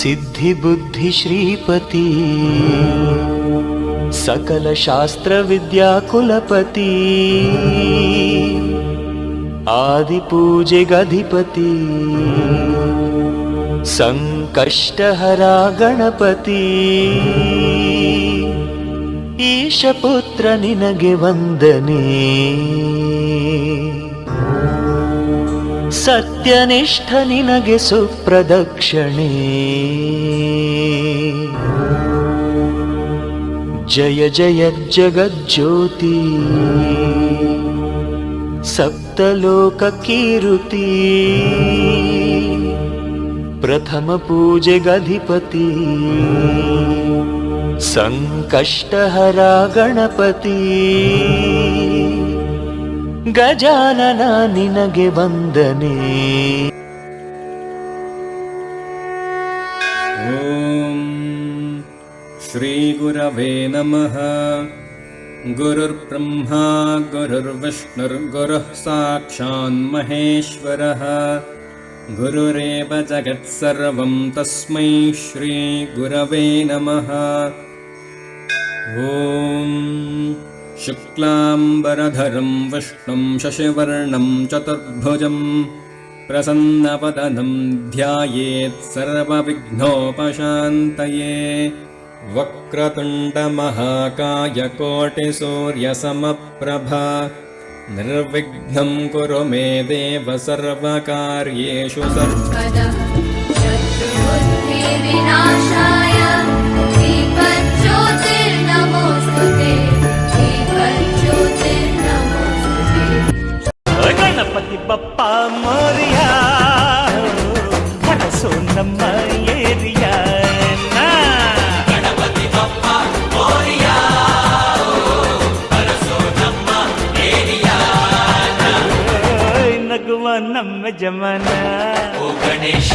ಸಿದ್ಧಿ ಬುದ್ಧಿ ಶ್ರೀಪತಿ ಸಕಲ ಶಾಸ್ತ್ರ ವಿದ್ಯಾ ಕುಲಪತಿ ಆದಿ ಪೂಜೆಗಧಿಪತಿ ಸಂಕಷ್ಟಹರ ಗಣಪತಿ ಈಶಪುತ್ರ ನಿನಗೆ ವಂದನೆ ಸತ್ಯನಿಷ್ಠ ನಿನಗೆ ಸುಪ್ರದಕ್ಷಿಣೆ ಜಯ ಜಯ ಜಗಜ್ಯೋತಿ ಸಪ್ತಲೋಕ ಕೀರುತಿ ಪ್ರಥಮ ಪೂಜೆಗಧಿಪತಿ ಸಂಕಷ್ಟಹರ ಗಣಪತಿ ಗಜಾನನ ನಿನಗೆ ವಂದನೆ. ಓಂ ಶ್ರೀ ಗುರವೇ ನಮಃ. ಗುರುರ್ಬ್ರಹ್ಮಾ ಗುರುರ್ವಿಷ್ಣುರ್ಗುರುಃ ಸಾಕ್ಷಾನ್ ಮಹೇಶ್ವರಃ. ಗುರುರೇವ ಜಗತ್ಸರ್ವಂ ತಸ್ಮೈ ಶ್ರೀ ಗುರವೇ ನಮಃ. ಓಂ ಶುಕ್ಲಾಂಬರಧರಂ ವಿಷ್ಣುಂ ಶಶಿವರ್ಣಂ ಚತುರ್ಭುಜಂ ಪ್ರಸನ್ನವದನಂ ಧ್ಯಾಯೇತ್ ಸರ್ವವಿಘ್ನೋಪಶಾಂತಯೇ. ವಕ್ರತುಂಡಮಹಾಕಾಯ ಕೋಟಿಸೂರ್ಯಸಮಪ್ರಭಾ ನಿರ್ವಿಘ್ನಂ ಕುರು ಮೇ ದೇವ ಸರ್ವಕಾರ್ಯೇಷು ಸರ್ವದಾ. ಗಣಪತಿ ಬಪ್ಪ ಮೋರಿಯಾ ಕನಸು ನಮ್ಮ ಏರಿಯಾ. ಗಣಪತಿ ಬಪ್ಪ ಮೋರಿಯಾ ಕನಸು ನಮ್ಮ ಏರಿಯಾ. ನಗುವ ನಮ್ಮ ಜಮನ ಓ ಗಣೇಶ.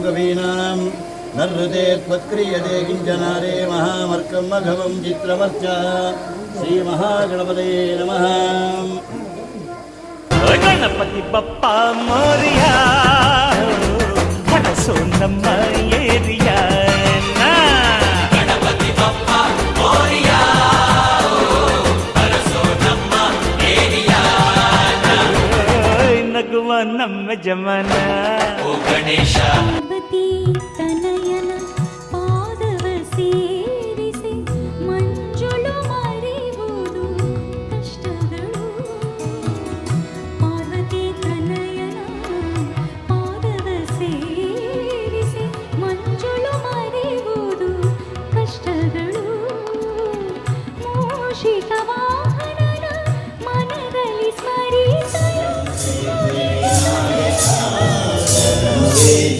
गवीनां नर्हृते त्वत्क्रियते किञ्चनारे महामर्कं मघवं चित्रमर्च. श्रीमहागणपतये नमः. ಗಣಪತಿ ಬಪ್ಪ ಮೋರಿಯಾ ಕನಸು ನಮ್ಮ ಏರಿಯಾ. ಗಣಪತಿ ಬಪ್ಪ ಮೋರಿಯಾ ಕನಸು ನಮ್ಮ ಏರಿಯಾ. ನಗುವ ನಮ್ಮ ಜಮನ ಓ ಗಣೇಶ.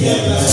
Yeah.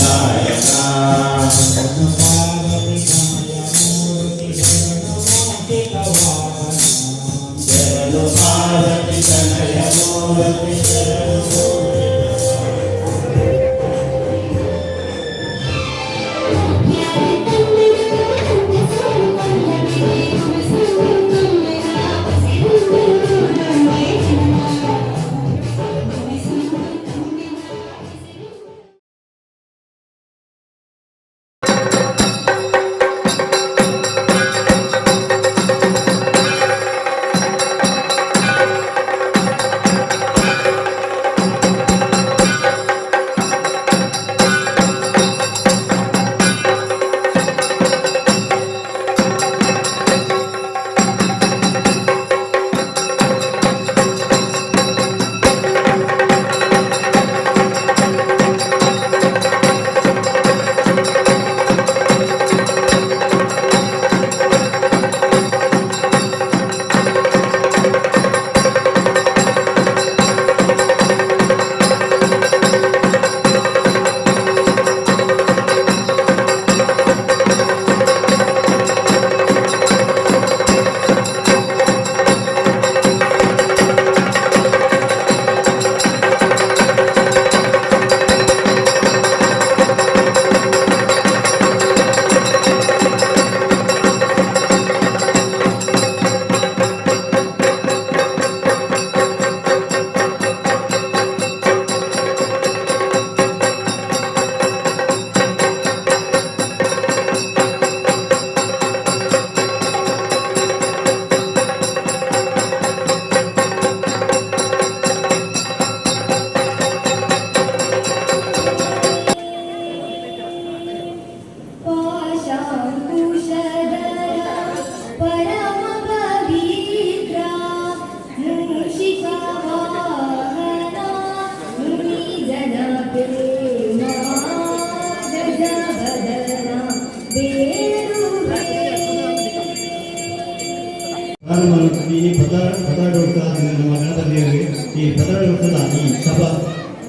ಈ ಪದಾಡೋತ್ಸವ ನಮ್ಮ ಗಣಪತಿಯವರಿಗೆ ಈ ಪದಾಡೋತ್ಸವದ ಈ ಸಭಾ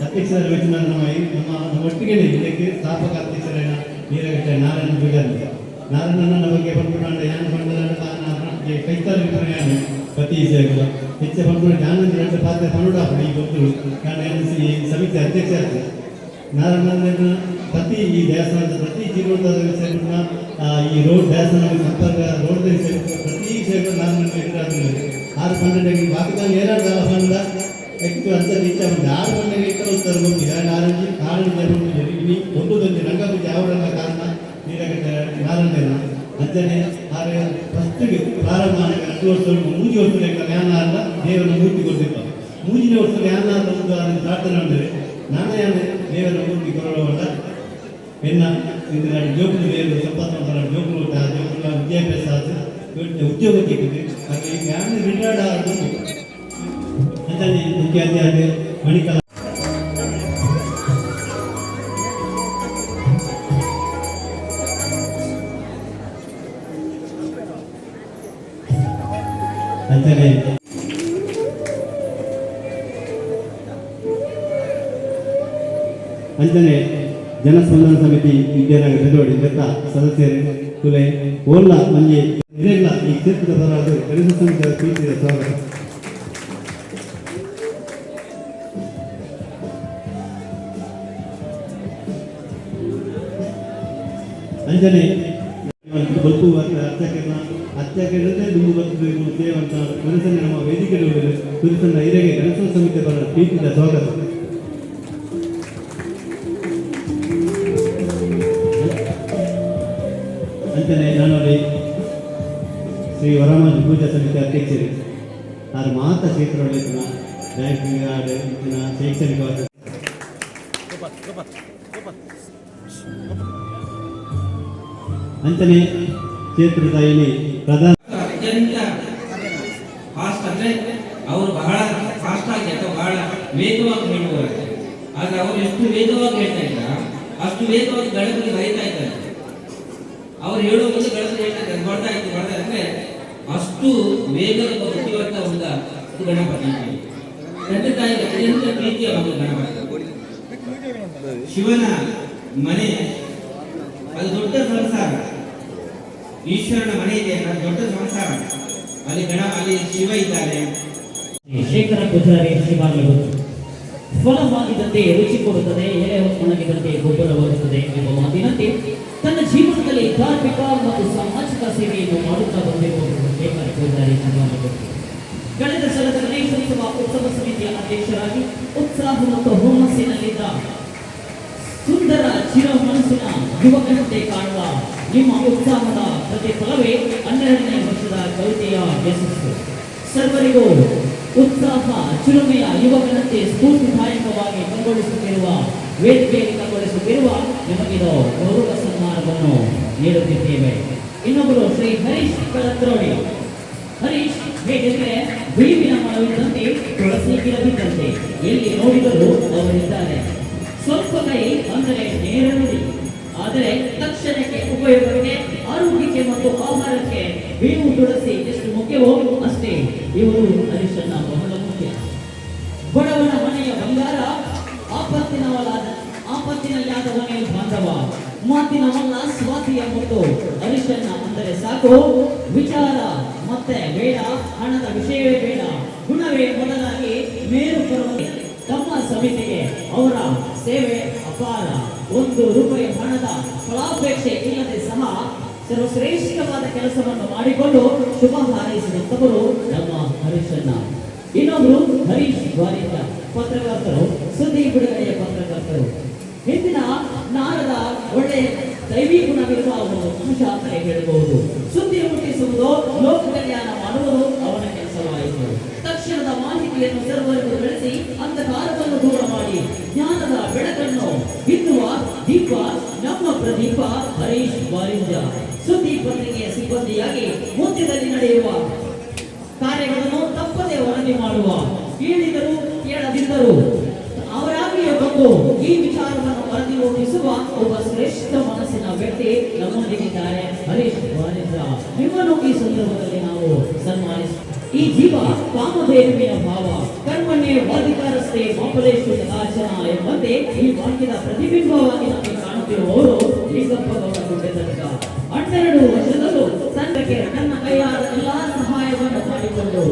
ಅಧ್ಯಕ್ಷರ ವೇತನ ನಮ್ಮ ಒಟ್ಟಿಗೆ ಇದಕ್ಕೆ ಸ್ಥಾಪಕ ಅಧ್ಯಕ್ಷರಾದ ನೀರಗಟ್ಟೆ ನಾರಾಯಣ ಬಿಡರ್ ನಾರಾಯಣನ ಬಗ್ಗೆ ಪಂಪುಂಡ ಯಾನ ಪಂಡದ ಕೈತಾರ ವಿತರಣೆಯನ್ನು ಪತಿ ಸೇವೆ ಹೆಚ್ಚು ಪಂಪುಂಡ ಜಾನಂದ ಎರಡು ಪಾತ್ರ ಪನ್ನುಡ ಈ ಗೊತ್ತು ಕಾರಣ ಈ ಸಮಿತಿ ಅಧ್ಯಕ್ಷ ನಾರಾಯಣನ ಪ್ರತಿ ಈ ದೇವಸ್ಥಾನದ ಪ್ರತಿ ಜೀವನದ ಸೇರಿದ ಈ ರೋಡ್ ದೇವಸ್ಥಾನ ಸಂಪರ್ಕ ರೋಡ್ ಪ್ರತಿ ಸೇವೆ ನಾರಾಯಣ 6 12 ಬಾಕಿದಾಗ ಏನಾದ್ರು ಬಂದ ಹೆಚ್ಚು ಅಂತ ರೀಚ ಬಂದ 6 ಗಂಟೆಗೆ ಇಟ್ಟರು ಗೊತ್ತಿಲ್ಲ ನಾರಂಜಿ ಕಾರಣ ಇನಿ ಒಂದೊಂದು ರಂಗಪೂಜೆ ಅವರನ್ನ ಕಾರಣ ನೀರಗಟ್ಟೆ ನಾರಾಯಣ ಅಂಚನೆ ಫಸ್ಟ್ಗೆ ಪ್ರಾರಂಭ ಎರಡು ವರ್ಷ ಮೂಜಿ ವರ್ಷ ಯಾನ ಅಲ್ಲ ದೇವರ ಮೂರ್ತಿ ಕೊಡ್ತಿದ್ದ ಮೂಜಿನ ವರ್ಷ ಯಾನ ಅಂತ ಒಂದು ಅದನ್ನು ಪ್ರಾರ್ಥನೆ ಅಂದರೆ ನಾನೇ ದೇವರ ಮೂರ್ತಿ ಕೊಡೋಲ್ಲ ಎನ್ನ ಇದು ಜೋಗುಲು ದೇವರು ಸಂಪಾದನೆ ಜೋಗುಲು ಜೋಗುಲ ವಿದ್ಯಾಭ್ಯಾಸ ಉದ್ಯೋಗ ಸಿಕ್ಕಿದೆ ಹಾಗೆ ಈಗ ಯಾರು ರಿಟೈರ್ಡ್ ಆಗೋದು ಅಂತಾನೆ ಮುಖ್ಯ ಅಧ್ಯಾಯ ಮಣಿಕಲ ಅಂತಾನೆ ಅಂತಾನೆ ಜನಸ್ಪಂದನ ಸಮಿತಿ ವಿದ್ಯಾನಗರ ಬೆದೋಡಿ ಬೆತ್ತ ಸದಸ್ಯರು ತುಲೆ ಓಲ್ಲ ಮಂಜೆ ಇದೆಲ್ಲ ಈ ಕ್ಷೇತ್ರದ ಪರವಾದ ಗಣೇಶ ಸಮಿತಿಯ ಪ್ರೀತಿಯ ಸ್ವಾಗತ. ಅಂಜನೆ ಬಲ್ಪು ಅರ್ಚಕರೇ ದುಂಬು ಬರ್ತಬೇಕು ದೇವಂತ ಗಣೇಶನ ನಮ್ಮ ವೇದಿಕೆ ತುರಿಸನ್ನ ಹಿರೇಗೆ ಗಣೇಶ ಸಮಿತಿಯ ಪರ ಪ್ರೀತಿಯ ಸ್ವಾಗತ. ಅಂತಾನೆ ನಾನಲ್ಲಿ ಶ್ರೀ ವರಮಾಜಿ ಪೂಜಾ ಸಮಿತಿ ಅಧ್ಯಕ್ಷರು ಯಾರು ಮಾತ ಕ್ಷೇತ್ರದಲ್ಲಿನ ಬ್ಯಾಂಕಿಂಗ್ ಶೈಕ್ಷಣಿಕವಾದ ಅಂತಾನೆ ಕ್ಷೇತ್ರದ ಇಲ್ಲಿ ಪ್ರಧಾನ ಫಾಸ್ಟ್ ಅಂದ್ರೆ ಅವರು ಬಹಳ ಫಾಸ್ಟ್ ಆಗಿ ಅಥವಾ ಬಹಳ ವೇಗವಾಗಿ ಹೇಳುವರು. ಆದ್ರೆ ಅವರು ಎಷ್ಟು ವೇಗವಾಗಿ ಹೇಳ್ತಾ ಇದ್ರ ಅಷ್ಟು ವೇಗವಾಗಿ ಗಣಪತಿ ಬರೀತಾ ಇದ್ದಾರೆ. ಅವ್ರು ಹೇಳೋ ಮುಂದೆ ಗಣಪತಿ ಹೇಳ್ತಾರೆ ಬರ್ತಾ ಅಂದ್ರೆ ಅಷ್ಟು ವೇಗದ ಬುದ್ಧಿವಂತ ಉಳಿದ ಗಣಪತಿ ತಂದೆ ತಾಯಿ ಅತ್ಯಂತ ಪ್ರೀತಿಯ ಒಂದು ಗಣಪತಿ. ಶಿವನ ಮನೆ ಅದು ದೊಡ್ಡ ಸಂಸಾರ. ಈಶ್ವರನ ಮನೆ ಇದೆ ಅದು ದೊಡ್ಡ ಸಂಸಾರ. ಅಲ್ಲಿ ಶಿವ ಇದ್ದಾರೆ. ಶೇಖರ ಪೂಜಾರಿ ಶ್ರೀಮಾನ್ಗಳು ಫಲವಾಗಿದ್ದಂತೆ ರುಚಿ ಕೊಡುತ್ತದೆ, ಎಲೆ ಒಣಗಿದಂತೆ ಗೊಬ್ಬರವಾಗುತ್ತದೆ ಎಂಬ ಮಾತಿನಂತೆ ತನ್ನ ಜೀವನದಲ್ಲಿ ಧಾರ್ಮಿಕ ಮತ್ತು ಸಾಮಾಜಿಕ ಸೇವೆಯನ್ನು ಮಾಡುತ್ತಾ ಬಂದಿರುವುದು ಶೇಖರ ಪೂಜಾರಿ ಶ್ರೀಮಾನ್ಗಳು. ಕಳೆದ ಸಲದ ಗಣೇಶೋತ್ಸವ ಉತ್ಸವ ಸಮಿತಿಯ ಅಧ್ಯಕ್ಷರಾಗಿ ಉತ್ಸಾಹ ಮತ್ತು ಹುಮ್ಮಸ್ಸಿನಲ್ಲಿದ್ದ ಸುಂದರ ಚಿರ ಮನಸ್ಸಿನ ಯುವಕನಂತೆ ಕಾಣುವ ನಿಮ್ಮ ಉತ್ಸಾಹದ ಪ್ರತಿಫಲವೇ 12ನೇ ವರ್ಷದ ಕವಿತೆಯ ಯಶಸ್ಸು. ಸರ್ವರಿಗೂ ಉತ್ಸಾಹ ಚಿರುಮೆಯ ಯುವಕನಂತೆ ಸ್ಫೂರ್ತಿದಾಯಕವಾಗಿ ಕಂಗೊಳಿಸುತ್ತಿರುವ ವೇದಿಕೆಯಲ್ಲಿ ಕಂಗೊಳಿಸುತ್ತಿರುವ ನಿಮಗಿದು ಗೌರವ ಸನ್ಮಾನವನ್ನು ನೀಡುತ್ತಿದ್ದೇವೆ. ಇನ್ನೊಬ್ಬರು ಶ್ರೀ ಹರೀಶ್ ಕಳತ್ರೋಡಿ. ಹರೀಶ್ ಹೇಗೆಂದರೆ ಬೇವಿನ ಮರವಿದ್ದಂತೆ ತುಳಸಿ ಗಿಡವಿದ್ದಂತೆ ಎಲ್ಲಿ ನೋಡಿದರೂ ಅವರಿದ್ದಾರೆ. ಸ್ವಲ್ಪ ಕೈ ಅಂದರೆ ನೇರ ನುಡಿ, ಆದರೆ ತಕ್ಷಣಕ್ಕೆ ಉಪಯೋಗಕ್ಕೆ ಆರೋಗ್ಯಕ್ಕೆ ಮತ್ತು ಆಹಾರಕ್ಕೆ ಬೇವು ತುಳಸಿ ಎಷ್ಟು ಮುಖ್ಯವೋ ಅಷ್ಟೇ ಇವರು ಹರೀಶನ್ನ ಬಹಳ ಮುಖ್ಯ. ಬಡವನ ಮನೆಯ ಬಂಗಾರ, ಆಪತ್ತಿನಲ್ಲಾದ ಮನೆಯ ಬಾಂಧವ, ಮಾತಿನವಲ್ಲ ಸ್ವಾತಿಯ ಮುತ್ತು. ಹರೀಶನ್ನ ಅಂದರೆ ಸಾಕು, ವಿಚಾರ ಮತ್ತೆ ಬೇಡ, ಹಣದ ವಿಷಯವೇ ಬೇಡ, ಗುಣವೇ ಮೊದಲಾಗಿ ಮೇರು ಬರುವ ತಮ್ಮ ಸಮಿತಿಗೆ ಅವರ ಸೇವೆ ಅಪಾರ. 1 ರೂಪಾಯಿ ಹಣದ ಫಲಾಪೇಕ್ಷೆ ಇಲ್ಲದೆ ಸಹ ಸರ್ವಶ್ರೇಷ್ಠವಾದ ಕೆಲಸವನ್ನು ಮಾಡಿಕೊಂಡು ಶುಭ ಹಾರೈಸಿದಂತವರು ನಮ್ಮ ಹರೀಶನ್ನ. ಇನ್ನೊಬ್ರು ಹರೀಶ್ ವಾರಿಯ ಪತ್ರಕರ್ತರು, ಸುದ್ದಿ ಬಿಡುಗಡೆಯ ಪತ್ರಕರ್ತರು. ಹಿಂದಿನ ನಾರದ ಒಳ್ಳೆಯ ದೈವಿ ಗುಣವಿರುವ ಒಂದು ಅಂಶ ಅಂತಲೇ ಹೇಳಬಹುದು. ಸುದ್ದಿ ಮುಟ್ಟಿಸುವುದು, ಲೋಕ ಕಲ್ಯಾಣ ಮಾಡುವುದು ಅವನ ಕೆಲಸವಾಯಿತು. ತಕ್ಷಣದ ಮಾಹಿತಿಯನ್ನು ಸರ್ವರಿಗೂ ಬೆಳೆಸಿ ಅಂಧಕಾರವನ್ನು ದೂರ ಮಾಡಿ ಜ್ಞಾನದ ಬೆಳಕನ್ನು ಬಿತ್ತುವ ದೀಪ ನಮ್ಮ ಪ್ರದೀಪ ಹರೀಶ್ ಬಾರಿಂಜ ಸುದ್ದಿ ಪತ್ರಿಕೆಯ ಸಿಬ್ಬಂದಿಯಾಗಿ ಮುಂದ್ಯದಲ್ಲಿ ನಡೆಯುವ ಕಾರ್ಯಗಳನ್ನು ತಪ್ಪದೆ ವರದಿ ಮಾಡುವ, ಕೇಳಿದರೂ ಕೇಳದಿದ್ದರೂ ಅವರಾಗಿಯೇ ಬಂದು ಈ ವಿಚಾರವನ್ನು ವರದಿ ಒಪ್ಪಿಸುವ ಒಬ್ಬ ಶ್ರೇಷ್ಠ ಮನಸ್ಸಿನ ವ್ಯಕ್ತಿ ನಮ್ಮೊಂದಿಗಿದ್ದಾರೆ ಹರೀಶ್ ಬಾರಿಂಜ. ನಿಮ್ಮನ್ನು ಈ ಸಂದರ್ಭದಲ್ಲಿ ನಾವು ಸನ್ಮಾನಿಸುತ್ತೇವೆ. ಈ ಜೀವ ಕಾಮಧೇನುವಿನ ಭಾವ, ಕರ್ಮನ್ನೇ ವಾದಿಕಾರಸ್ಥೆ ಮಾಪಲೇಶು ಆಚನ ಎಂಬಂತೆ ಈ ವಾಕ್ಯದ ಪ್ರತಿಬಿಂಬವಾಗಿ ನಮಗೆ ಕಾಣುತ್ತಿರುವವರು ಲಿಂಗಪ್ಪಗೌಡ ಗುಡ್ಡೆದರ್ಗ. 12 ವರ್ಷದಲ್ಲೂ ತಂಡಕ್ಕೆ ತನ್ನ ಕೈಯಾದ ಎಲ್ಲಾ ಸಹಾಯವನ್ನು ಮಾಡಿಕೊಂಡು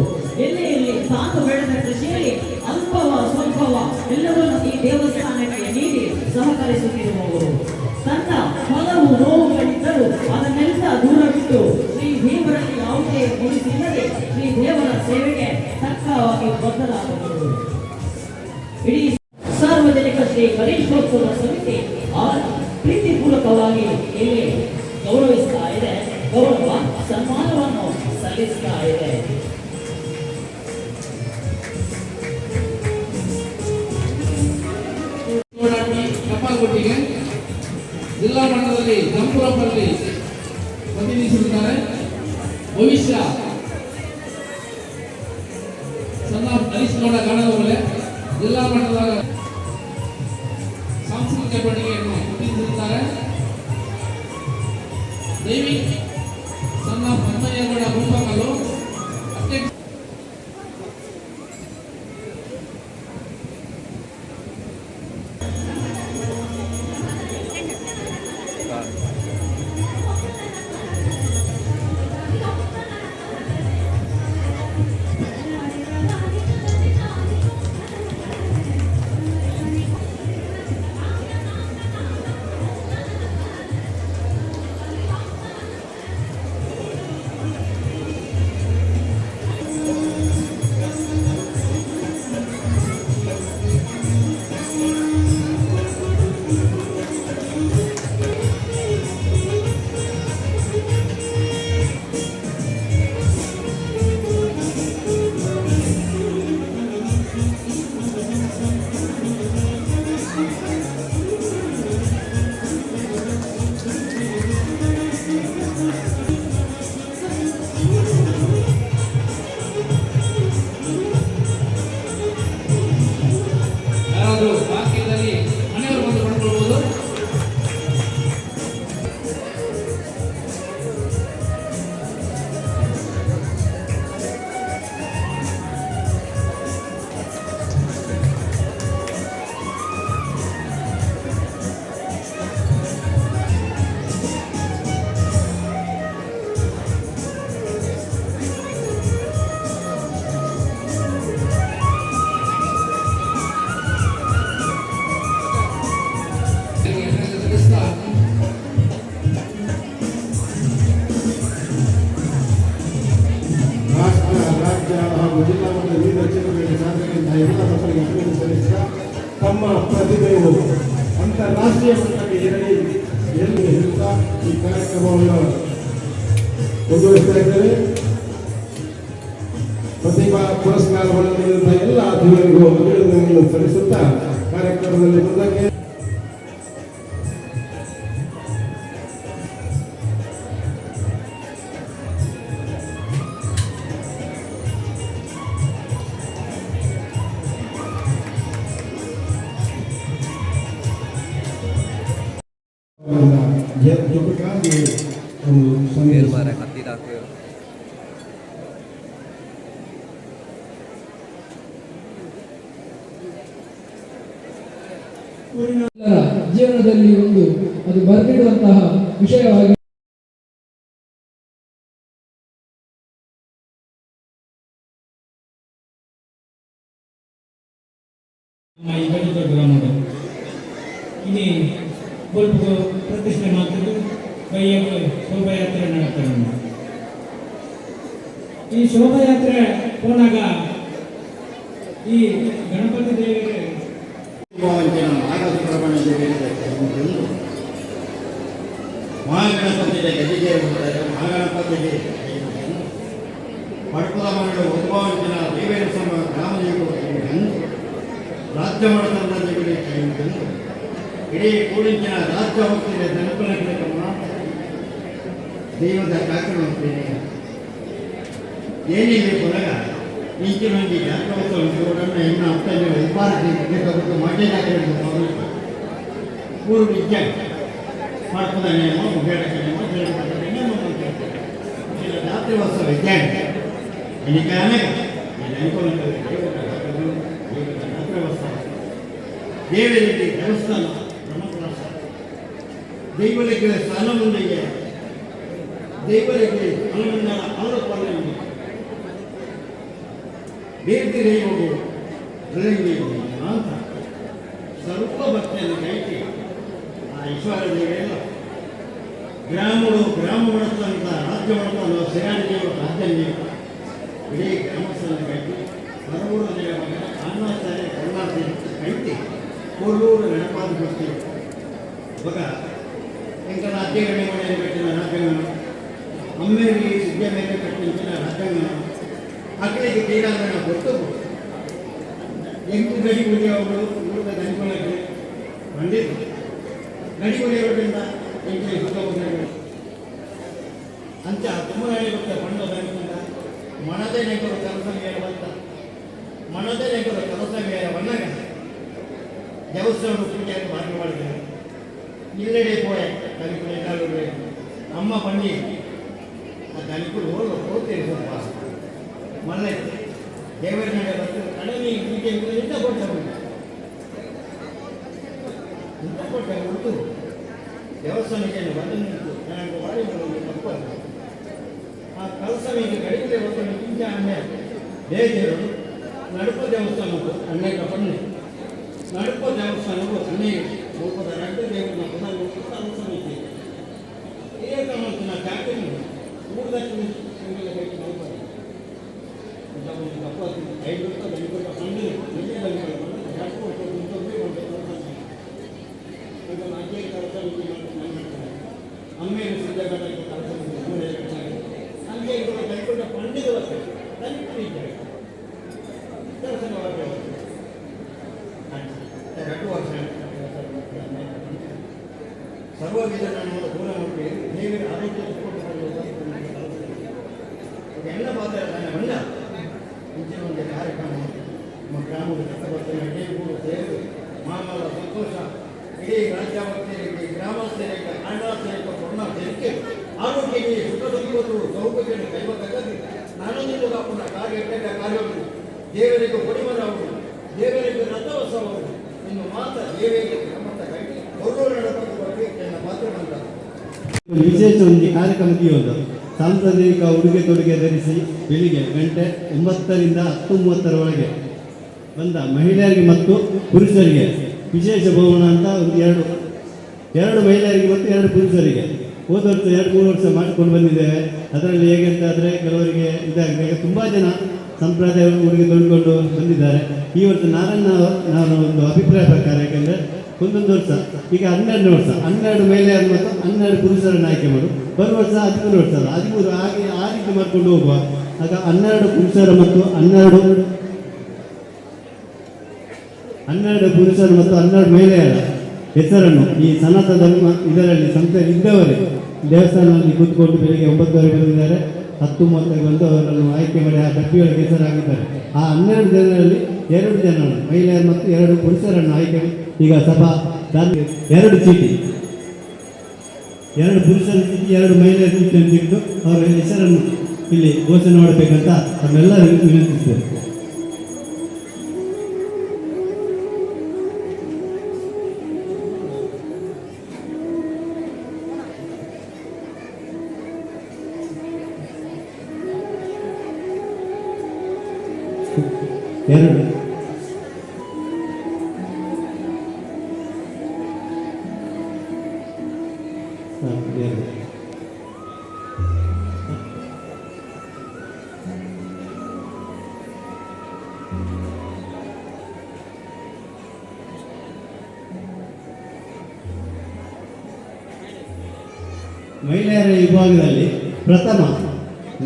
ಎಲ್ಲೆಯಲ್ಲಿ ತಾನು ಬೆಳೆದ ಕೃಷಿಯಲ್ಲಿ ಅಲ್ಪವ ಸ್ವಲ್ಪವ ಎಲ್ಲವನ್ನು ಈ ದೇವಸ್ಥಾನಕ್ಕೆ ನೀಡಿ ಸಹಕರಿಸುತ್ತಿರುವವರು. ತನ್ನ ಹಲವು ನೋವುಗಳಿದ್ದರೂ ಅದನ್ನೆಲ್ಲ ದೂರವಿಟ್ಟು ಶ್ರೀ ದೇವರಲ್ಲಿ ಯಾವುದೇ ಮುಗಿಸಿಲ್ಲದೆ ಶ್ರೀ ದೇವರ ಸೇವೆಗೆ ತಕ್ಕವಾಗಿ ಬದ್ಧರಾಗಬಹುದು. ಇಡೀ ಸಾರ್ವಜನಿಕ ಶ್ರೀ ಗಣೇಶೋತ್ಸವ ಸಮಿತಿ ಪ್ರೀತಿಪೂರ್ವಕವಾಗಿ ಇಲ್ಲಿ ಗೌರವಿಸ್ತಾ ಇದೆ, ಗೌರವ ಸನ್ಮಾನವನ್ನು ಸಲ್ಲಿಸ್ತಾ ಇದೆ. ಕಪಾಲ್ಗುಟ್ಟಿಗೆ ಜಿಲ್ಲಾ ಮಟ್ಟದಲ್ಲಿ ಜಂಪುರಪಲ್ಲಿ ಪ್ರತಿನಿಧಿಸಿರುತ್ತಾರೆ. ಭವಿಷ್ಯ ಸಣ್ಣ ಹರೀಶ್ ಗೌಡ ಗಾಣದವರೇ ಜಿಲ್ಲಾ ಮಟ್ಟದ ಸಾಂಸ್ಕೃತಿಕ ಚಟುವಟಿಕೆಯನ್ನು ಪ್ರತಿನಿಧಿಸಿರುತ್ತಾರೆ. ದೇವಿ ಸಣ್ಣ ಪದ್ಮಯ್ಯಗೌಡ ಗುಂಪಕಲ್ಲು ಅಧ್ಯಕ್ಷ ವಾಕ್ಯದಲ್ಲಿ ಮನೆಯವರು ಬಂದು ಕೊಂಡ್ಕೊಳ್ಬಹುದು. ರಾಜ್ಯ ಹಾಗೂ ಜಿಲ್ಲಾ ಮಟ್ಟದ ವಿವಿಧ ಕ್ಷೇತ್ರಗಳಿಗೆ ಸಾಧನೆಯಿಂದ ಎಲ್ಲ ಮಕ್ಕಳಿಗೆ ಅಭಿವೃದ್ಧಿ ಸಲ್ಲಿಸಿದ ತಮ್ಮ ಪ್ರತಿಭೆಯು ಅಂತಾರಾಷ್ಟ್ರೀಯ ಮಟ್ಟಕ್ಕೆ ಏರಲಿ ಎಂದು ಹೇಳುತ್ತಾ ಈ ಕಾರ್ಯಕ್ರಮವನ್ನು ಮುಂದುವರಿಸ್ತಾ ಇದ್ದೇವೆ. ಪ್ರತಿಭಾ ಪುರಸ್ಕಾರವನ್ನು ನೀಡಿದ ಎಲ್ಲ ಅತಿಥಿಗಳಿಗೂ ಅಭಿನಂದನೆಗಳನ್ನು ಸಲ್ಲಿಸುತ್ತಾ ಕಾರ್ಯಕ್ರಮದಲ್ಲಿ ಮುಂದಕ್ಕೆ ಜೀವನದಲ್ಲಿ ಒಂದು ಅದು ಬರೆದಿಡುವಂತಹ ವಿಷಯವಾಗಿ ಇಲ್ಲಿ ಸ್ವಲ್ಪ ಪ್ರತಿಷ್ಠೆ ಮಾಡ್ತಿದ್ದು ಬೈಯಲು ಶೋಭಾಯಾತ್ರೆ ನಡೆಸ್ತಾರೆ. ಈ ಶೋಭಾಯಾತ್ರೆ ಹೋದಾಗ ಈ ಗಣಪತಿ ದೇವಿಗೆ ಮಹಾಗಣಪತಿಗೆ ಗದಿಗೆ ಮಹಾಗಣಪತಿಗೆ ಪಡ್ಕುಲ ಮಾಡಲು ಉದ್ಭವಿಸಿದ ದೇವೇಂದ್ರ ಸಮ ಗ್ರಾಮದೇವರು ರಾಜ್ಯ ಮಟ್ಟದಲ್ಲಿ ಇಡೀ ಕೂಡಿಂಚಿನ ರಾಜ್ಯ ಹೋಗ್ತಿದೆ ನೆನಪಿನ ದೈವದ ಕಾರ್ಯಕ್ರಮ ಏನಿದೆ ಪುನಃ ಇಂಚಿನೊಂದಿ ಜಾತ್ರೋತ್ಸವ ಇವರನ್ನು ಇನ್ನು ಅರ್ಥದಲ್ಲಿ ಉಪಾರಕ್ಕೆ ಮಾಟೇನಾಗಿರ್ಬೋದು ಮೂರು ನಿಜ ಮಾಡ್ಕೋದೇನೋ ಬೇಡಕ್ಕೇನೋ ಜಾತ್ರೋತ್ಸವ ವಿದ್ಯಾರ್ಥಿ എനിക്ക് ಜಾತ್ರೋತ್ಸವ ದೇವರಿಗೆ ದೇವಸ್ಥಾನ ಬ್ರಹ್ಮಪ್ರಾಸ ದೈವರಿಗೆ ಸ್ಥಾನ ಮುಂದೆಗೆ ದೇವರಿಗೆ ಹನುಮನ್ನ ಅವರ ಪಾಲನೆ ಬೇರೆ ದೈವವು ಅಂತ ಸರ್ವ ಭಕ್ತಿಯನ್ನು ಕೈಟಿ ಆ ಈಶ್ವರ ದೇವರೆಲ್ಲ ಗ್ರಾಮ ಬಳಸುವಂಥ ರಾಜ್ಯ ಬಳಸುವ ಸೇರಾಣಿ ದೇವರು ರಾಜ್ಯ ದೇವರು ಇಡೀ ಗ್ರಾಮಸ್ಥರನ್ನು ಕೈಟಿ ಹೊರಗೂರು ದೇವರ ಅಣ್ಣಾಚಾರ್ಯ ಕರುಣಾಚಾರ್ಯ ಕೈಟಿ ಕೊಲ್ಲೂರು ನೆನಪಾದ ಬರ್ತೀವಿ ಇವಾಗ ఇంకా రాజ్యాంగం పెట్టిన రాజ్యాంగం అమ్మేరి విద్య మీద కట్టించిన రాజ్యాంగం అక్కడికి తీరాలన్న గుర్తు ಎಂಟು ಗಡಿ ಉಳಿಯೋರು ಊರದ ದನಿಕೊಳ್ಳಕ್ಕೆ ಬಂದಿದ್ದು ಗಡಿ ಉಳಿಯೋದ್ರಿಂದ ಎಂಟು ಸುತ್ತೋಗ್ತಾರೆ ಅಂಚ ತುಮನಾಡಿ ಗೊತ್ತ ಬಣ್ಣ ದನಿಕೊಂಡ ಮಣದೇ ನೆಗರು ಕೆಲಸ ಮೇಲೆ ಬಂತ ಮಣದೇ ನೆಗರು ಕೆಲಸ ಮೇಲೆ ಬಂದಾಗ ದೇವಸ್ಥಾನ ಪೂಜೆಯನ್ನು ಭಾಗ್ಯ ಮಾಡಿದ್ದಾರೆ ಇಲ್ಲೆಡೆ ಪೋಯ ದನಿಕುಲು ಎಲ್ಲರೂ ಅಮ್ಮ ಬನ್ನಿ ಆ ದನಿಕುಲು ಹೋಗ್ತೀರಿ ಸ್ವಲ್ಪ ಮನೆ ದೇವರ ನಡೆ ಬಂದು ಕಡಿಮೆ ಪೂಜೆ ಇಂಥ ಕೊಟ್ಟ ಉಂಟು ದೇವಸ್ಥಾನಕ್ಕೆ ಬಂದು ನಿಂತು ನನಗೆ ಮಾಡಿ ತಪ್ಪು ಆ ಕಲಸವಿಗೆ ಗಡಿಗೆ ಬಂದು ಕಿಂಚ ಅಣ್ಣೆ ಬೇಜರು ನಡುಪ ದೇವಸ್ಥಾನಕ್ಕೂ ಅಣ್ಣೆಗ ಬನ್ನಿ ನಡುಪ ದೇವಸ್ಥಾನಕ್ಕೂ ಅಣ್ಣೆ ರೂಪದ ರಕ್ತ ದೇವರನ್ನ ಪುನಃ ಕಲಸವಿಗೆ ಏಕಮಂತನ ಚಾಕರಿ ಊರ್ದಕ್ಕೆ ಕೈಗೆ ನೋಡ್ತಾರೆ ತಪ್ಪು 5 ವರ್ಷ ಬೆಳಿಗ್ಗೆ ಸಂಜೆ ಅಮ್ಮೇನು ಸಿದ್ಧಗಟ್ಟಕ್ಕೆ ಹಂಗೆ ಕೈಕೊಂಡ ಪಂಡಿತರ ಕಲಿತಿದ್ದಾರೆ ದರ್ಶನವಾಗಿ 2 ವರ್ಷ ಸರ್ವ ವಿಧಾನವನ್ನು ದೂರ ಮಾಡಿ ದೇವರ ಆರೋಗ್ಯ ಎಲ್ಲ ಮಾತ್ರ ಬಂದ ಮುಂಚಿನ ಒಂದು ಕಾರ್ಯಕ್ರಮ ನಮ್ಮ ಗ್ರಾಮದ ಕಷ್ಟಪಡ್ತಾರೆ ದೇವರು ಸೇರಿ ಮಾನವ ಸಂತೋಷ ಇಡೀ ರಾಜ್ಯಾವಸ್ಥೆಯಲ್ಲಿ ಗ್ರಾಮಸ್ಥರಿಗೆ ಆಡಳಿತರಿಗೆ ಕೊರೋನಾ ಸೇರಿಕೆ ಆರೋಗ್ಯಕ್ಕೆ ಸುಖ ಸಂಪತ್ತು ಸೌಕರ್ಯ ಕೈವತ್ತಾಗಿ ನಾನೊಂದು ಕಾಪುನ ಕಾರ್ಯ ಕಾರ್ಯವನ್ನು ದೇವರಿಗೆ ಕೊಡಿಮರವರು ದೇವರಿಗೆ ರಥೋತ್ಸವವರು ಇನ್ನು ಮಾತ್ರ ದೇವರಿಗೆ ಕ್ರಮದ ಕೈ ಗೌರವ ನಡೆಸುವ ಬಗ್ಗೆ ನನ್ನ ಮಾತು ಬಂದ ವಿಶೇಷ ಒಂದು ಕಾರ್ಯಕ್ರಮಕ್ಕೆ ಸಾಂಪ್ರದಾಯಿಕ ಉಡುಗೆ ತೊಡುಗೆ ಧರಿಸಿ ಬೆಳಿಗ್ಗೆ ಗಂಟೆ 9ರಿಂದ 10:30 ಬಂದ ಮಹಿಳೆಯರಿಗೆ ಮತ್ತು ಪುರುಷರಿಗೆ ವಿಶೇಷ ಬಹುಮಾನ ಅಂತ ಒಂದು ಎರಡು ಮಹಿಳೆಯರಿಗೆ ಮತ್ತು 2 ಪುರುಷರಿಗೆ ಹೋದ ವರ್ಷ 2-3 ವರ್ಷ ಮಾಡಿಕೊಂಡು ಬಂದಿದ್ದೇವೆ. ಅದರಲ್ಲಿ ಹೇಗೆ ಅಂತಾದರೆ ಕೆಲವರಿಗೆ ಇದಾಗಿದೆ. ಈಗ ತುಂಬ ಜನ ಸಂಪ್ರದಾಯ ಉಡುಗೆ ತೊಡುಕೊಂಡು ಬಂದಿದ್ದಾರೆ. ಈ ವರ್ಷ ನಾನು ಒಂದು ಅಭಿಪ್ರಾಯ ಪ್ರಕಾರ ಯಾಕೆಂದರೆ ಒಂದೊಂದು ವರ್ಷ ಈಗ 12 ವರ್ಷ 12 ಮಹಿಳೆಯರು ಮತ್ತು 12 ಪುರುಷರನ್ನು ಆಯ್ಕೆ ಮಾಡು. ಬರುವ ವರ್ಷ 13 ವರ್ಷ 13 ಹಾಗೆ ಆ ರೀತಿ ಮಾಡಿಕೊಂಡು ಹೋಗುವ. ಆಗ 12 ಪುರುಷರು ಮತ್ತು 12 ಪುರುಷರು ಮತ್ತು 12 ಮಹಿಳೆಯರ ಹೆಸರನ್ನು ಈ ಸನಾತನ ಧರ್ಮ ಇದರಲ್ಲಿ ಸಂಸ್ಥೆಯಲ್ಲಿ ಇದ್ದವರೇ ದೇವಸ್ಥಾನದಲ್ಲಿ ಕೂತ್ಕೊಂಡು ಬೆಳಿಗ್ಗೆ 9 ಬಂದಿದ್ದಾರೆ. 10:30 ಬಂದು ಅವರನ್ನು ಆಯ್ಕೆ ಮಾಡಿ ಆ ಡಬ್ಬಿಯೊಳಗೆ ಹೆಸರಾಗಿದ್ದಾರೆ. ಆ 12 ಜನರಲ್ಲಿ 2 ಜನರನ್ನು ಮಹಿಳೆಯರು ಮತ್ತು 2 ಪುರುಷರನ್ನು ಆಯ್ಕೆ ಈಗ ಸಭಾ 2 ಚೀಟಿ 2 ಪುರುಷರ ಚೀಟಿ 2 ಮಹಿಳೆಯರ ಚೀಟಿಯನ್ನು ತೆಗೆದು ಅವರ ಹೆಸರನ್ನು ಇಲ್ಲಿ ಘೋಷಣೆ ಮಾಡಬೇಕಂತ ನಮ್ಮೆಲ್ಲರಿಗೂ ವಿನಂತಿಸ್ತೇವೆ. ಎರಡು ಮಹಿಳೆಯರ ವಿಭಾಗದಲ್ಲಿ ಪ್ರಥಮ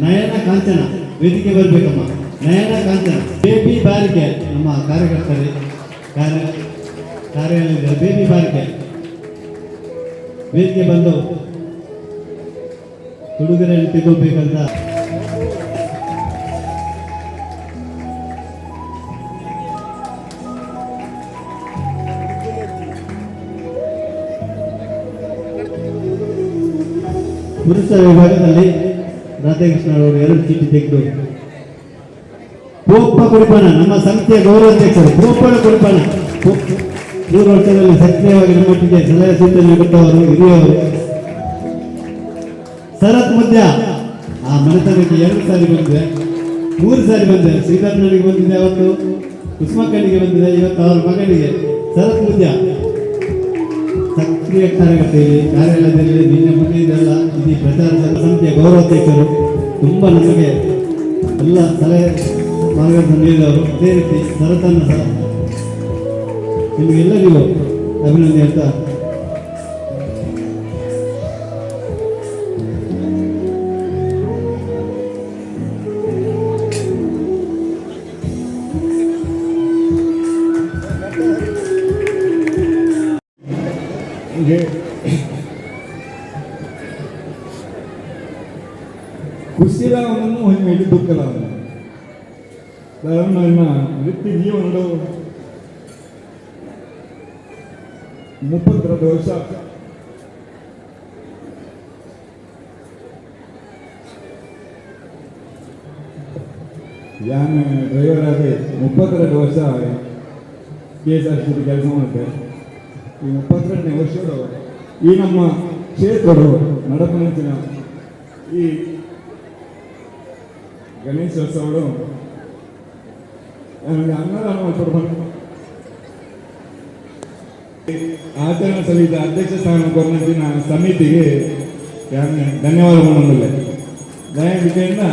ನಯನ ಕಾಂಚನ ವೇದಿಕೆ ಬರಬೇಕಮ್ಮ. ನಯನ ಕಾಂಚನ ಬೇಬಿ ಬಾರಿಕೆ ನಮ್ಮ ಕಾರ್ಯಕರ್ತರು ಕಾರ್ಯಾಲಯದ ಬೇಬಿ ಬಾರಿಕೆ ವೇದಿಕೆ ಬಂದು ಹುಡುಗರಲ್ಲಿ ತೆಗೋಬೇಕಂತ ಪುರುಷರ ವಿಭಾಗದಲ್ಲಿ ರಾಧಾಕೃಷ್ಣ ಅವರು 2 ಚೀಟಿ ತೆಗೆದು ಪೋಪ್ಪ ಕುಡಿಪಾಣ, ನಮ್ಮ ಸಂಸ್ಥೆಯ ಗೌರವಾಧ್ಯಕ್ಷರು ಪೋಪ್ಪನ ಕುಡಿಪಾಣ 3 ವರ್ಷದಲ್ಲಿ ಸಕ್ರಿಯವಾಗಿ ನಮ್ಮೊಟ್ಟಿಗೆ ಸಲಹೆ ಸೂಚನೆ ಕೊಟ್ಟವರು ಹಿರಿಯವರು. ಶರತ್ ಮುದ್ಯ ಆ ಮನೆತನಕ್ಕೆ 2 ಸಾರಿ ಬಂದಿದೆ, 3 ಸಾರಿ ಬಂದಿದೆ. ಶ್ರೀಧರ್ನಿಗೆ ಬಂದಿದೆ, ಅವತ್ತು ಕುಸುಮಕ್ಕನಿಗೆ ಬಂದಿದೆ, ಇವತ್ತು ಅವರ ಮಗನಿಗೆ. ಶರತ್ ಮುದ್ಯ ಸಕ್ರಿಯ ಕಾರ್ಯಾಲಯದಲ್ಲಿ ನಿನ್ನೆ ಮೊನ್ನೆದೆಲ್ಲ ಇಡೀ ಪ್ರಚಾರ ಸಮಿತಿಯ ಗೌರವಾಧ್ಯಕ್ಷರು ತುಂಬ ನಮಗೆ ಎಲ್ಲ ಸಲಹೆ ಮಾರ್ಗದರ್ಶನ ನೀಡಿದವರು. ಅದೇ ರೀತಿ ಶರತನ್ನು ಸಹ ನಿಮಗೆಲ್ಲರಿಗೂ ಅಭಿನಂದನೆ ಅಂತ ಕುಶೀಲವನ್ನು ಒಂದು ದುಃಖಲ ನನ್ನ ವೃತ್ತಿ ಜೀವನಗಳು 32 ವರ್ಷ ನಾನು ಡ್ರೈವರ್ ಆಗಿ 32 ವರ್ಷ KSRTC ಕೆಲಸ ಮಾಡುತ್ತೆ. ಈ 32ನೇ ವರ್ಷಗಳು ಈ ನಮ್ಮ ಕ್ಷೇತ್ರಗಳು ನಡಪನಂಚಿನ ಈ ಗಣೇಶೋತ್ಸವಗಳು ನನಗೆ ಅನ್ನದಾನ ಕೊಡಬೇಕು. ಆಚರಣಾ ಸಮಿತಿ ಅಧ್ಯಕ್ಷ ಸ್ಥಾನ ಕೊರನಂಚಿನ ಸಮಿತಿಗೆ ಧನ್ಯವಾದ ಮಾಡೋದಿಲ್ಲ. ದಯವಿಟ್ಟು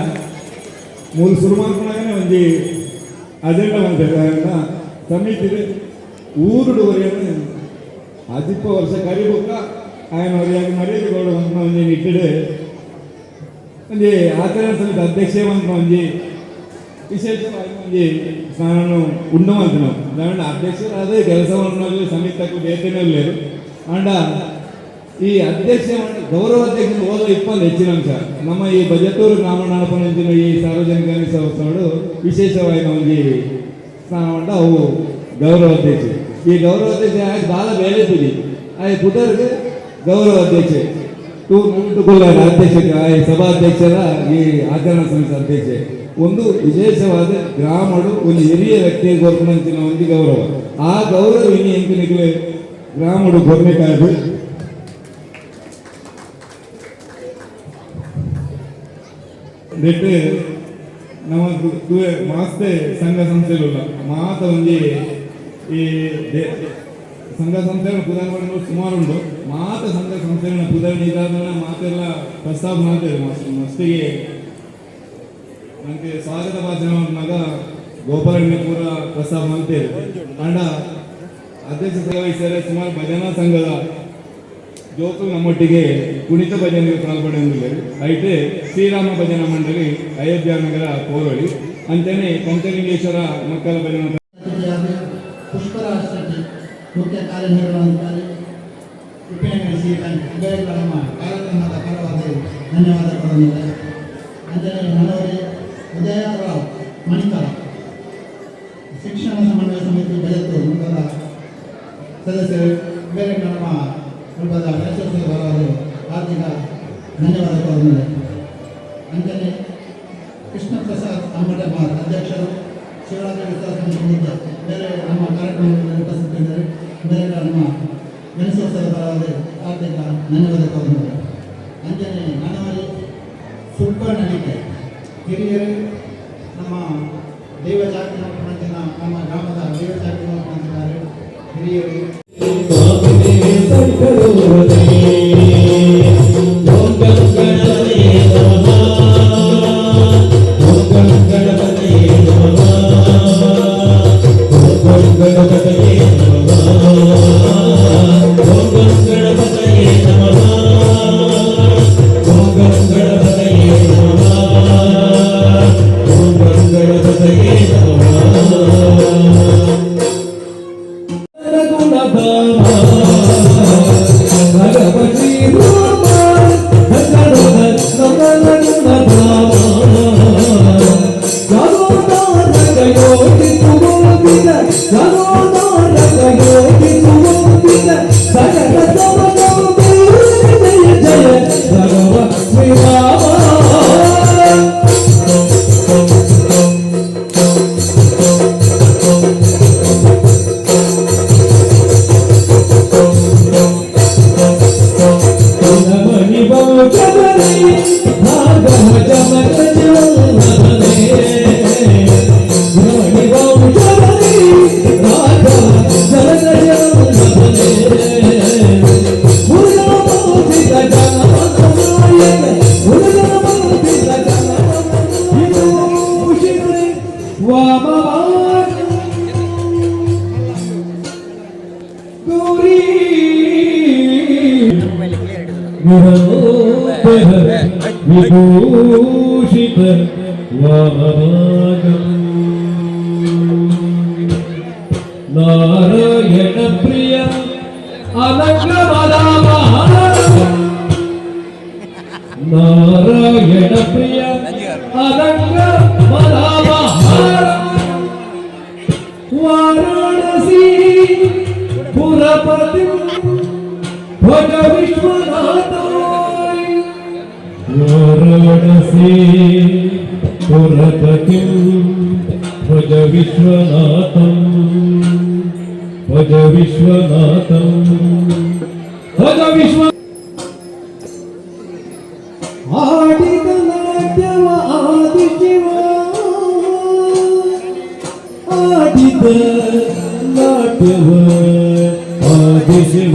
ಮೂಲ ಶುರು ಮಾಡ್ಕೊಂಡಾಗನೇ ಒಂದು ಅಜೆಂಡಾ ಮಾಡ್ಬೇಕಾಗ ಸಮಿತಿ ಊರುಡುವರಿಯನ್ನು 10 ವರ್ಷ ಕರಿಬೇಕ ಆಯನವರಿಯಾಗಿ ಮರ್ಯಾದೆಗಳು ಅಂತ ಒಂದು ಇಟ್ಟಿಡೆ ಒಂದು ಆಚರಣಾ ಸಮಿತಿ ಅಧ್ಯಕ್ಷ ಅಂತ ಒಂದು ವಿಶೇಷವಾಗಿ ಒಂದು ಸ್ನಾನ ಉಂಡು ಮಾಡ್ತೀವಿ ನಾವು. ದಾಂಡ ಅಧ್ಯಕ್ಷರಾದ ಕೆಲಸವನ್ನು ಸಮಿತಿ ಬೇತೇನೇ ಅಂಡ ಈ ಅಧ್ಯಕ್ಷ ಗೌರವ ಅಧ್ಯಕ್ಷ ಹೋದ 20 ಹೆಚ್ಚಿನ ಅಂಶ ನಮ್ಮ ಈ ಬಜೆಟೂರು ಗ್ರಾಮ ನಡಪನಂಚಿನ ಈ ಸಾರ್ವಜನಿಕ ಗಣೇಶೋತ್ಸವಗಳು ವಿಶೇಷವಾಗಿ ಒಂದು ಸ್ನಾನ ಅವು ಗೌರವ ಅಧ್ಯಕ್ಷ. ಈ ಗೌರವ ಅಧ್ಯಕ್ಷ ಬಾಲ ಬೇರೆ ತುದಿ ಆಯ್ ಪುಟರ್ಗೆ ಗೌರವ ಅಧ್ಯಕ್ಷ ಅಧ್ಯಕ್ಷ ಸಭಾಧ್ಯಕ್ಷರ ಈ ಆಚರಣಾ ಸಮಿತಿ ಅಧ್ಯಕ್ಷ ಒಂದು ವಿಶೇಷವಾದ ಗ್ರಾಮಡು ಒಂದು ಹಿರಿಯ ವ್ಯಕ್ತಿಯ ಗೊರ್ಪಣಂಚಿನ ಒಂದು ಗೌರವ. ಆ ಗೌರವ ಇನ್ನು ಎಂಕನಿಗೆ ಗ್ರಾಮಡು ಗೊರ್ಬೇಕಾದ್ರು ನಮ್ಮ ಮಾಸ್ತೆ ಸಂಘ ಸಂಸ್ಥೆಗಳು ಮಾತ ಒಂದು ಈ ಸಂಘ ಸಂಸ್ಥೆಗಳ ಪುದಾರ್ಗಳು ಸುಮಾರು ಉಂಟು. ಮಾತ ಸಂಘ ಸಂಸ್ಥೆಗಳ ಪುದಾರ್ಣ ಇದಾದ ಮಾತೆಲ್ಲ ಪ್ರಸ್ತಾಪ ಮಾಡ್ತೇವೆ. ಮಸ್ತಿಗೆ ನನಗೆ ಸ್ವಾಗತ ಭಾಷಣ ಮಗ ಗೋಪಾಲಣ್ಣ ಪೂರ ಪ್ರಸ್ತಾಪ ಮಾಡ್ತೇವೆ. ಅಂಡ ಅಧ್ಯಕ್ಷ ವಹಿಸಿದರೆ ಸುಮಾರು ಭಜನಾ ಸಂಘದ ಜೋಕುಲು ನಮ್ಮೊಟ್ಟಿಗೆ ಕುಣಿತ ಭಜನೆಗೆ ಪಾಲ್ಪಡೆಯುವುದಿಲ್ಲ. ಐತೆ ಶ್ರೀರಾಮ ಭಜನಾ ಮಂಡಳಿ ಅಯೋಧ್ಯ ನಗರ ಕೋರಳಿ ಅಂತೆಯೇ ಪಂಚಲಿಂಗೇಶ್ವರ ಮಕ್ಕಳ ಭಜನಾ ಪುಷ್ಪರಾಜ ಮುಖ್ಯ ಕಾರ್ಯನಿರ್ವಹಣಾಧಿಕಾರಿ ಉಪನಗರಿಸಿ ನಮ್ಮ ಕಾರ್ಯಕ್ರಮದ ಪರವಾಗಿ ಧನ್ಯವಾದಗಳು. ಅಂತೆಯೇ ನನ್ನವರೇ ಉದಯರಾವ್ ಮಣಿಕರ ಶಿಕ್ಷಣ ಸಮನ್ವಯ ಸಮಿತಿ ಬೆಳೆತು ಮುಂತಾದ ಸದಸ್ಯರು ಬೇರೆ ನಮ್ಮ ಕುಟುಂಬದ ಗಣೇಶೋತ್ಸವದವರು ಹಾರ್ದಿಕ ಧನ್ಯವಾದಗಳು. ಅಂತೆಯೇ ಕೃಷ್ಣ ಪ್ರಸಾದ್ ಅಂಬಟೆ ಅಧ್ಯಕ್ಷರು ಶಿವರಾತ್ರಿ ಉತ್ಸವ ಸಮಿತಿ ಬೇರೆ ನಮ್ಮ ಕಾರ್ಯಕ್ರಮದಲ್ಲಿ ಉಪಸ್ಥಿತರಿದ್ದರೆ ಬೇರೆ ನಮ್ಮ ಗಣೇಶೋತ್ಸವದ ಪರವಾಗಿ ಹಾರ್ದಿಕ ಧನ್ಯವಾದಗಳು. ಅಂತೆಯೇ ನನ್ನವರೇ ಸುಬ್ಬಣ್ಣನಿಗೆ ಹಿರಿಯರು ನಮ್ಮ ದೈವ ಜಾತಿ ನೋಡ್ಕೊಂಡ ನಮ್ಮ ಗ್ರಾಮದ ದೈವ ಜಾತಿ ನೋಡ್ಕೊಂಡಿದ್ದಾರೆ ಹಿರಿಯರು. ಗುಣ ಭಾಗವ ಜಮಕ ಜೀವನದಲ್ಲಿ ಧ್ವನಿ ವಂಶದಲ್ಲಿ ರಾಘವ ಜನಕ ಜೀವನದಲ್ಲಿ ಉರ್ಗಮೌತಿಕ ಜನಮನಾಯಕ ಉರ್ಗಮೌತಿಕ ಜನಮನಾಯಕ ವಾಮವಾದ ಗೌರಿ ವಿಭೂಷಿತ ವಾಮವಾಗಂ ನಾರಾಯಣ ಪ್ರಿಯ ಅನಂಗ ನಾರಾಯಣ ಪ್ರಿಯ ಅನಂಗ ವಾರಾಣಸಿ ಪುರಪತಿ ಭಜ ವಿಶ್ವನಾಥ ವಾರಾಣಸಿ ಪುರಪತಿ ಭಜ ವಿಶ್ವನಾಥಂ ಭಜ ವಿಶ್ವನಾಥಂ ಭಜ ವಿಶ್ವ ಆಡಿದ ನಾಟ್ಯವ ಆದಿಶಿವ ಆಡಿದ ನಾಟ್ಯವ ಆದಿಶಿವ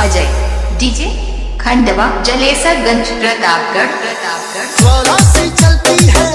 अजय डीजे खंडवा जलेसरगंज प्रतापगढ़ ज्वाला से चलती है